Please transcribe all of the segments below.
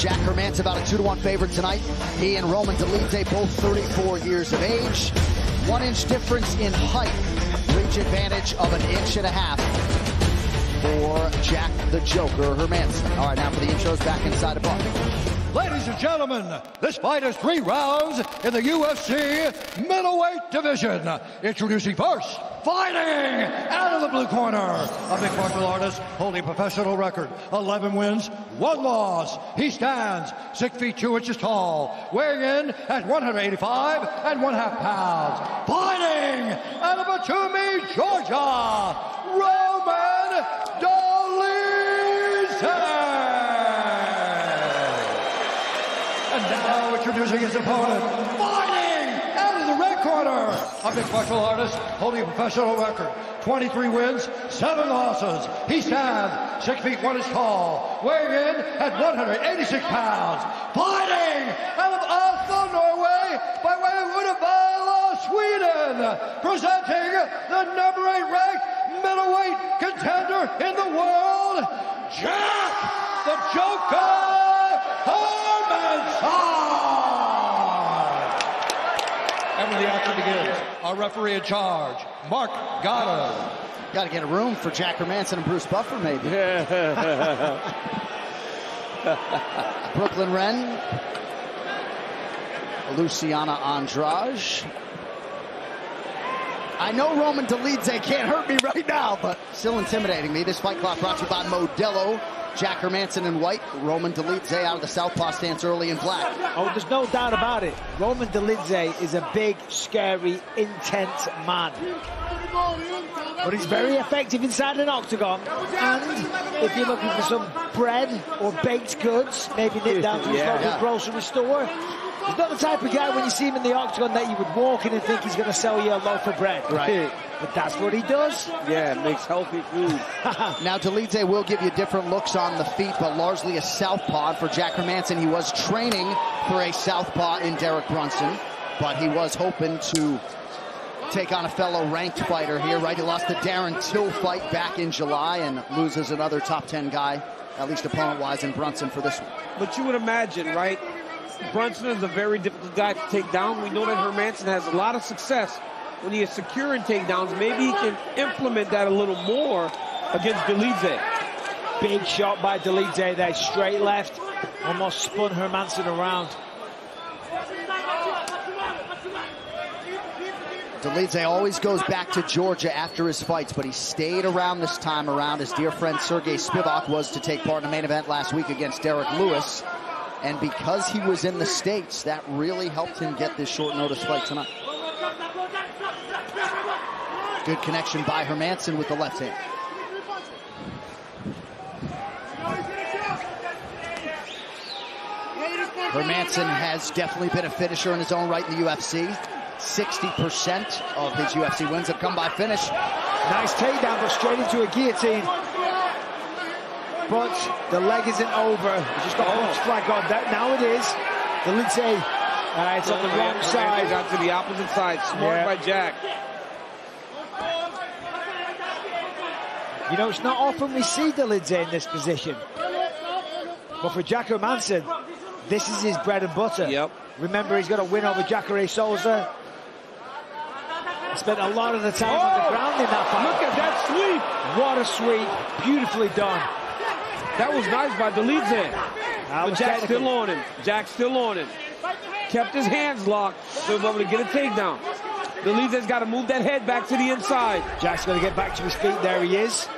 Jack Hermansson about a 2-1 favorite tonight. He and Roman Dolidze, both 34 years of age. 1 inch difference in height. Reach advantage of 1.5 inches for Jack the Joker Hermansson. All right, now for the intros, back inside the bar. Ladies and gentlemen, this fight is 3 rounds in the UFC middleweight division. Introducing first, fighting out of the blue corner, a mixed martial artist holding a professional record, 11 wins, 1 loss. He stands 6 feet 2 inches tall, weighing in at 185 1/2 pounds. Fighting out of Batumi, Georgia, Roman Dolidze. And now introducing his opponent, fighting out of the red corner, a mixed martial artist holding a professional record, 23 wins, 7 losses. He stands 6 feet 1 inch tall, weighing in at 186 pounds. Fighting out of Oslo, Norway, by way of Uddevalla, Sweden, presenting the number 8 ranked middleweight contender in the world, Jack the Joker Hermansson! And when the action begins, our referee in charge, Mark Goddard. Got to get a room for Jack Hermansson and Bruce Buffer, maybe. Brooklyn Wren, Luciana Andrade. I know Roman Dolidze can't hurt me right now, but still intimidating me. This fight clock brought to you by Modelo. Jack Hermansson in white, Roman Dolidze out of the southpaw stance early in black. Oh, there's no doubt about it. Roman Dolidze is a big, scary, intense man. But he's very effective inside an octagon. And if you're looking for some bread or baked goods, maybe nip down to his local grocery store, he's not the type of guy when you see him in the octagon that you would walk in and think he's going to sell you a loaf of bread. Right. But that's what he does. Yeah, makes healthy food. Now, Dolidze will give you different looks on the feet, but largely a southpaw. For Jack Hermansson, he was training for a southpaw in Derek Brunson, but he was hoping to take on a fellow ranked fighter here, right? He lost the Darren Till fight back in July and loses another top 10 guy, at least opponent-wise, in Brunson for this one. But you would imagine, right? Brunson is a very difficult guy to take down. We know that Hermansson has a lot of success when he is secure in takedowns. Maybe he can implement that a little more against Dolidze. Big shot by Dolidze there, straight left. Almost spun Hermansson around. Dolidze always goes back to Georgia after his fights, but he stayed around this time around. His dear friend Sergey Spivak was to take part in the main event last week against Derek Lewis. And because he was in the States, that really helped him get this short notice fight tonight. Good connection by Hermansson with the left hand. Hermansson has definitely been a finisher in his own right in the UFC. 60% of his UFC wins have come by finish. Nice takedown, but straight into a guillotine. But the leg isn't over. He's just got one strike on that. Now it is. Dolidze, it's on the wrong side. Got to the opposite side. Smart by Jack. You know, it's not often we see Dolidze in this position. But for Jack Hermansson, this is his bread and butter. Yep. Remember, he's got a win over Jacare Souza. He spent a lot of the time on the ground in that fight. Look at that sweep. What a sweep. Beautifully done. That was nice by Dolidze. But Jack's still on him. Jack's still on him. Kept his hands locked so he was able to get a takedown. Dolidze's got to move that head back to the inside. Jack's going to get back to his feet. There he is.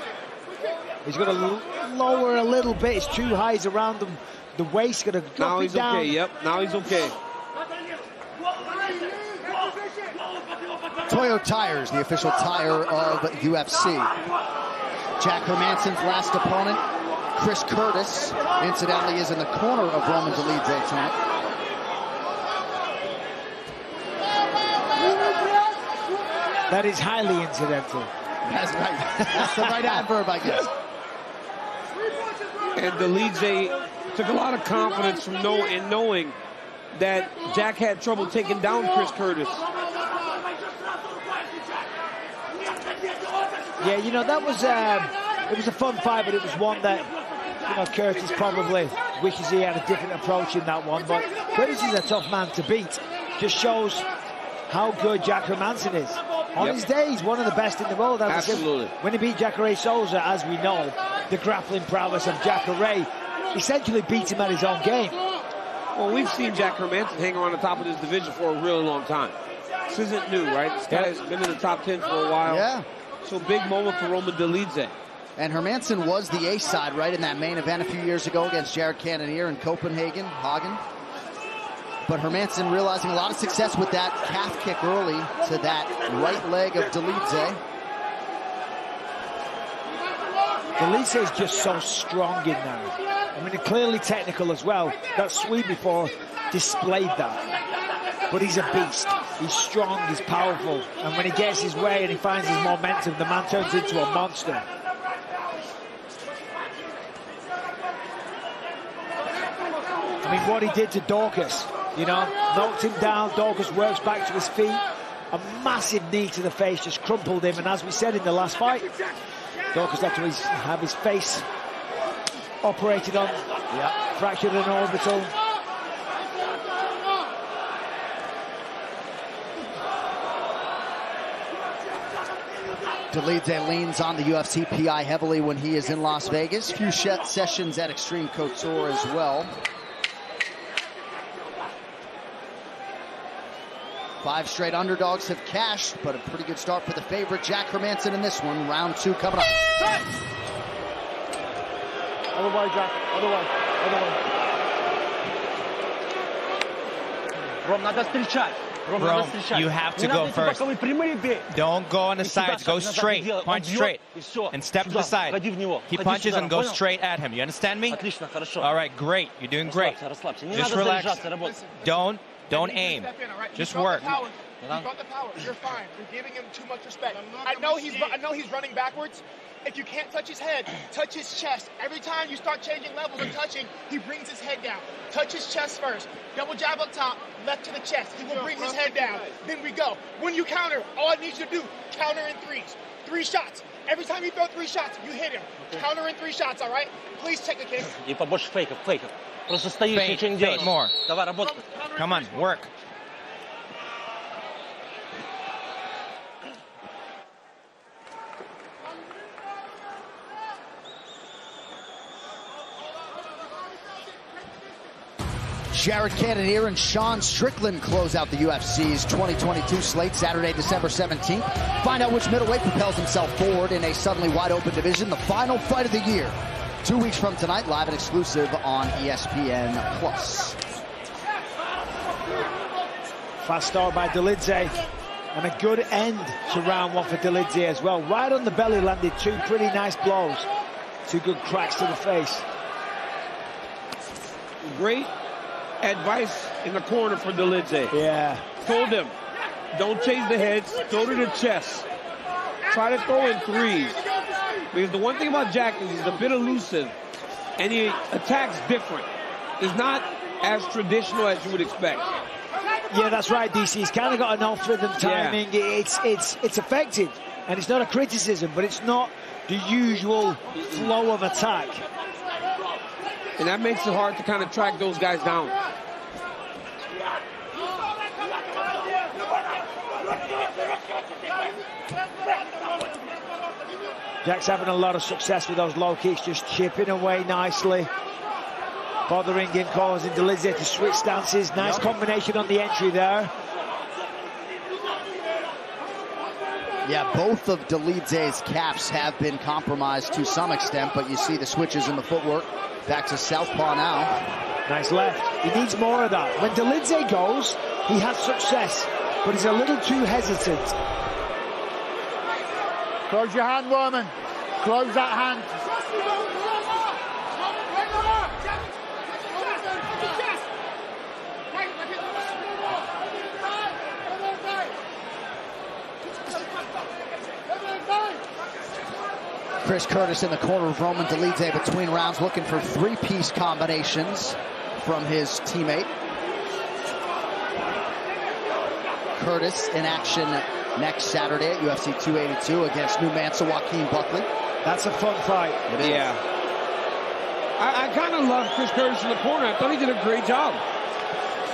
He's going to lower a little bit. It's too high. He's around him. The waist going to drop it down. Now he's okay. Yep. Now he's okay. Toyo Tires, the official tire of UFC. Jack Hermansson's last opponent, Chris Curtis, incidentally, is in the corner of Roman Dolidze tonight. That is highly incidental. That's right. That's the right adverb, I guess. And Dolidze took a lot of confidence from knowing that Jack had trouble taking down Chris Curtis. Yeah, you know, that was it was a fun fight, but it was one that You know, Curtis probably wishes he had a different approach in that one, but Curtis is a tough man to beat. Just shows how good Jack Hermansson is. On his day, he's one of the best in the world. Absolutely. When he beat Jacare Souza, as we know, the grappling prowess of Jacare essentially beat him at his own game. Well, we've seen Jack Hermansson hang on the top of this division for a really long time. This isn't new, right? This guy has been in the top 10 for a while. Yeah. So big moment for Roman Dolidze. And Hermansson was the ace side, right, in that main event a few years ago against Jared Cannonier in Copenhagen, Hagen. But Hermansson realizing a lot of success with that calf kick early to that right leg of Dolidze. Dolidze is just so strong in there. I mean, clearly technical as well. That sweep before displayed that. But he's a beast. He's strong, he's powerful. And when he gets his way and he finds his momentum, the man turns into a monster. I mean, what he did to Dorcas, you know, knocked him down. Dorcas works back to his feet. A massive knee to the face just crumpled him. And as we said in the last fight, Dorcas had to have his face operated on, fractured an orbital. Dolidze leans on the UFC PI heavily when he is in Las Vegas. Few sessions at Extreme Couture as well. 5 straight underdogs have cashed, but a pretty good start for the favorite, Jack Hermansson, in this one. Round 2 coming up. Other way, Jack. Other way. Other way. Ром, надо встречать. Bro, you have to go first. Don't go on the sides. Go straight. Punch straight. And step to the side. He punches and go straight at him. You understand me? All right, great. You're doing great. Just relax. Don't aim. Just work. You've got the power. You're fine. You're giving him too much respect. I know he's running backwards. If you can't touch his head, touch his chest. Every time you start changing levels and touching, he brings his head down. Touch his chest first. Double jab up top, left to the chest. He will bring his head down. Then we go. When you counter, all I need you to do, counter in 3s. 3 shots. Every time you throw 3 shots, you hit him. Counter in 3 shots, all right? Please check the kick. И побольше фейков. Просто стоишь, ничего не делаешь. More. Давай, работай. Come on, work. Jared Cannonier and Sean Strickland close out the UFC's 2022 slate Saturday, December 17th. Find out which middleweight propels himself forward in a suddenly wide-open division, the final fight of the year. 2 weeks from tonight, live and exclusive on ESPN+. Fast start by Dolidze. And a good end to round 1 for Dolidze as well. Right on the belly landed 2 pretty nice blows. 2 good cracks to the face. Great advice in the corner for Dolidze. Yeah. Told him, don't chase the heads, throw to the chest. Try to throw in 3s. Because the one thing about Jack is he's a bit elusive, and he attacks different. He's not as traditional as you would expect. Yeah, that's right, DC. He's kind of got an off-rhythm timing. Yeah. It's effective, and it's not a criticism, but it's not the usual flow of attack. And that makes it hard to kind of track those guys down. Jack's having a lot of success with those low kicks, just chipping away nicely. Bothering him, causing Dolidze to switch stances. Nice combination on the entry there. Yeah, both of Dolidze's calves have been compromised to some extent, but you see the switches in the footwork. Back to southpaw now. Nice left. He needs more of that. When Dolidze goes, he has success, but he's a little too hesitant. Close your hand, Roman. Close that hand. Chris Curtis in the corner of Roman Dolidze between rounds, looking for 3-piece combinations from his teammate. Curtis in action next Saturday at UFC 282 against new Mansa Joaquin Buckley. That's a fun fight. It is. Yeah. I kind of love Chris Curtis in the corner. I thought he did a great job.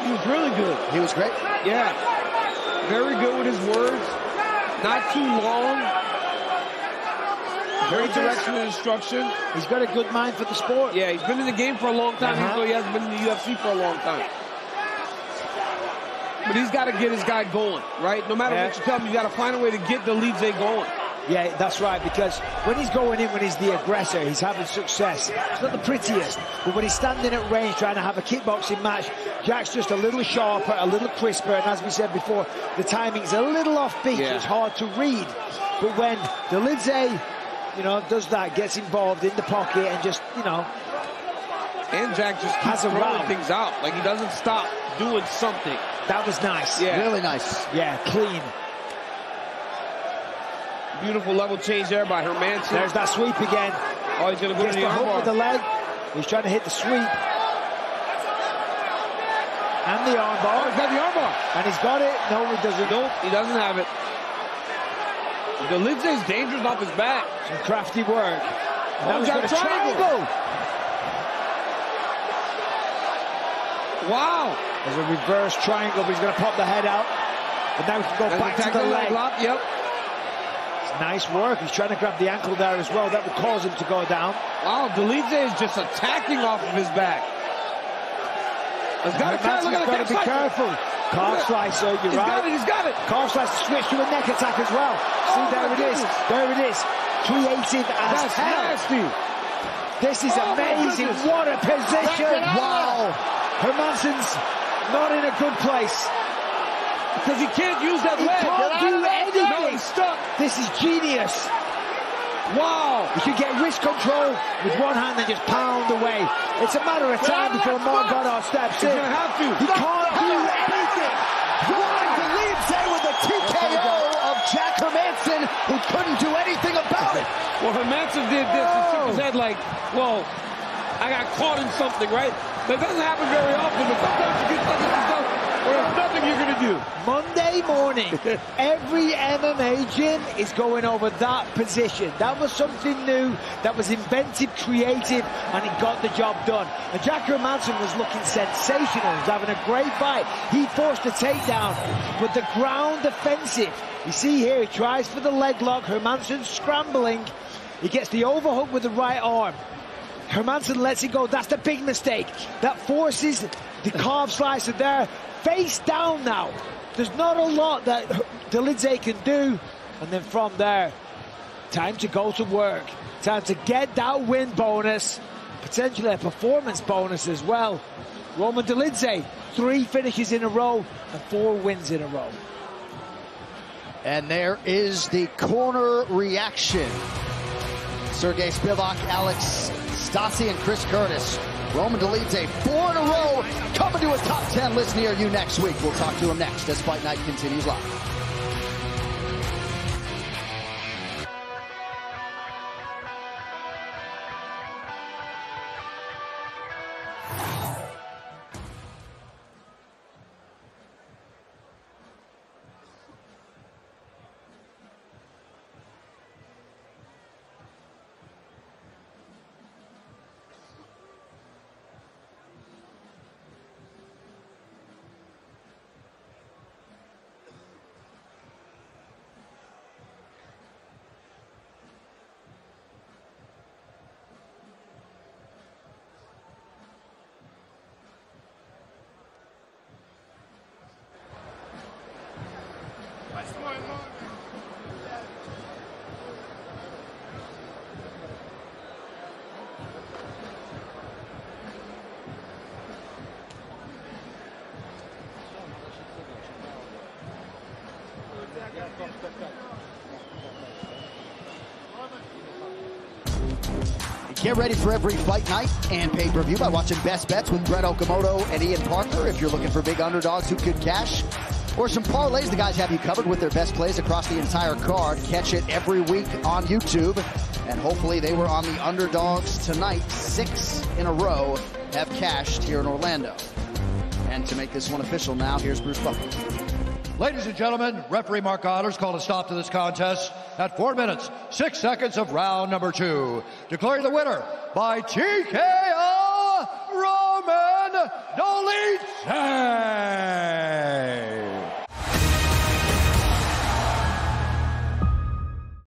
He was really good. He was great? Yeah. Very good with his words. Not too long. Very directional instruction. He's got a good mind for the sport. Yeah, he's been in the game for a long time, even though he hasn't been in the UFC for a long time. But he's got to get his guy going, right? No matter what you tell him, you got to find a way to get Dolidze going. Yeah, that's right, because when he's going in, when he's the aggressor, he's having success. It's not the prettiest, but when he's standing at range trying to have a kickboxing match, Jack's just a little sharper, a little crisper, and as we said before, the timing's a little offbeat. It's hard to read. But when Dolidze, you know, does that, gets involved in the pocket and just, you know... And Jack just keeps throwing things out. Like, he doesn't stop doing something. That was nice. Yeah. Really nice. Yeah, clean. Beautiful level change there by Hermansson. There's that sweep again. Oh, he's going to go to the armbar. With the leg. He's trying to hit the sweep. And the armbar. Oh, he's got the armbar. And he's got it. No, he doesn't. Nope, he doesn't have it. Dolidze's dangerous off his back. Some crafty work. Now he's got a triangle. Wow. There's a reverse triangle, but he's going to pop the head out. And now he can go back to the leg. Yep. Nice work. He's trying to grab the ankle there as well. That would cause him to go down. Wow, Dolidze is just attacking off of his back. He's got to be careful. Calf slicer, you're right. He's got it. Calf slicer switch to a neck attack as well. See, there it is. There it is. Creative as hell. Nasty. This is amazing. What a position. Wow. Hermansson's not in a good place. Because he can't use that leg. He can't do anything. No, he's stuck. This is genius. Wow. He should get wrist control with one hand and just pound away. It's a matter of time before Margot steps in. He's going to have to. He can't do anything. Dolidze with a TKO of Jack Hermansson, who couldn't do anything about it. Well, Hermansson did this and shook his head like, well, I got caught in something, right? That doesn't happen very often, but sometimes you get stuck in stuff where there's nothing you're going to do. Monday morning, every MMA gym is going over that position. That was something new, that was inventive, creative, and it got the job done. And Jack Hermansson was looking sensational. He was having a great fight. He forced a takedown, but the ground offensive. You see here, he tries for the leg lock. Hermansson's scrambling. He gets the overhook with the right arm. Hermansson lets it go. That's the big mistake. That forces the calf slicer there. Face down now. There's not a lot that Dolidze can do. And then from there, time to go to work. Time to get that win bonus. Potentially a performance bonus as well. Roman Dolidze, 3 finishes in a row and 4 wins in a row. And there is the corner reaction. Sergey Spivak, Alex Stasi, and Chris Curtis. Roman Dolidze, 4 in a row, coming to a top 10 list near you next week. We'll talk to him next as Fight Night continues live. Get ready for every fight night and pay-per-view by watching Best Bets with Brett Okamoto and Ian Parker. If you're looking for big underdogs who could cash, or some parlays, the guys have you covered with their best plays across the entire card. Catch it every week on YouTube, and hopefully they were on the underdogs tonight. 6 in a row have cashed here in Orlando. And to make this one official now, here's Bruce Buffer. Ladies and gentlemen, referee Mark Otters called a stop to this contest at 4 minutes, 6 seconds of round number 2. Declaring the winner by TKO, fight,